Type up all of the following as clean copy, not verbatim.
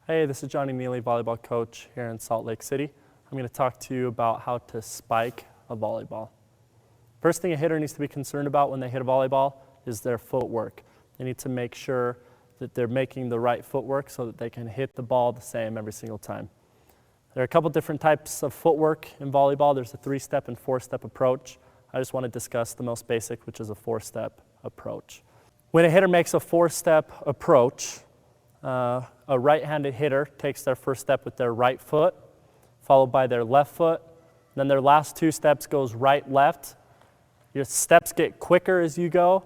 Hey, this is Jonny Neeley, volleyball coach here in Salt Lake City. I'm going to talk to you about how to spike a volleyball. First thing a hitter needs to be concerned about when they hit a volleyball is their footwork. They need to make sure that they're making the right footwork so that they can hit the ball the same every single time. There are a couple different types of footwork in volleyball. There's a 3-step and 4-step approach. I just want to discuss the most basic, which is a 4-step approach. When a hitter makes a 4-step approach, a right-handed hitter takes their first step with their right foot, followed by their left foot. Then their last 2 steps goes right-left. Your steps get quicker as you go,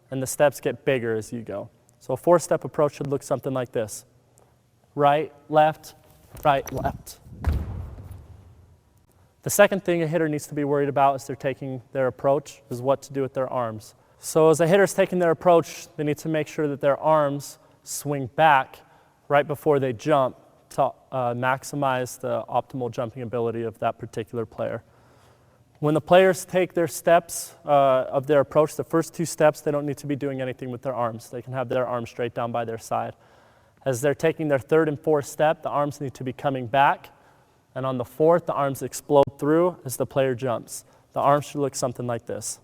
and the steps get bigger as you go. So a 4-step approach should look something like this. Right, left, right, left. The second thing a hitter needs to be worried about as they're taking their approach is what to do with their arms. So as a hitter's taking their approach, they need to make sure that their arms swing back right before they jump to maximize the optimal jumping ability of that particular player. When the players take their steps of their approach, the first 2 steps, they don't need to be doing anything with their arms. They can have their arms straight down by their side. As they're taking their 3rd and 4th step, the arms need to be coming back. And on the 4th, the arms explode through as the player jumps. The arms should look something like this.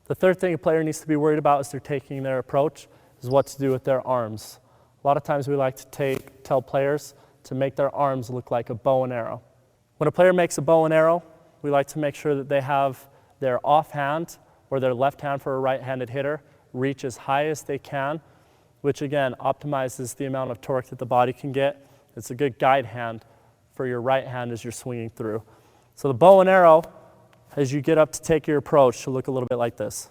The third thing a player needs to be worried about as they're taking their approach is what to do with their arms. A lot of times we like to tell players to make their arms look like a bow and arrow. When a player makes a bow and arrow, we like to make sure that they have their offhand or their left hand for a right-handed hitter reach as high as they can, which again optimizes the amount of torque that the body can get. It's a good guide hand for your right hand as you're swinging through. So the bow and arrow, as you get up to take your approach, should look a little bit like this.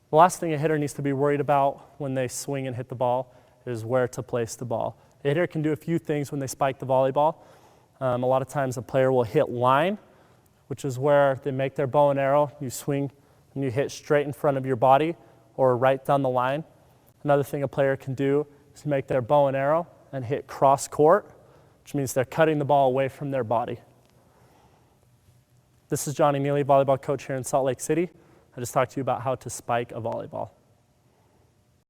The last thing a hitter needs to be worried about when they swing and hit the ball is where to place the ball. A hitter can do a few things when they spike the volleyball. A lot of times a player will hit line, which is where they make their bow and arrow. You swing and you hit straight in front of your body or right down the line. Another thing a player can do is make their bow and arrow and hit cross court, which means they're cutting the ball away from their body. This is Jonny Neeley, volleyball coach here in Salt Lake City. I just talked to you about how to spike a volleyball.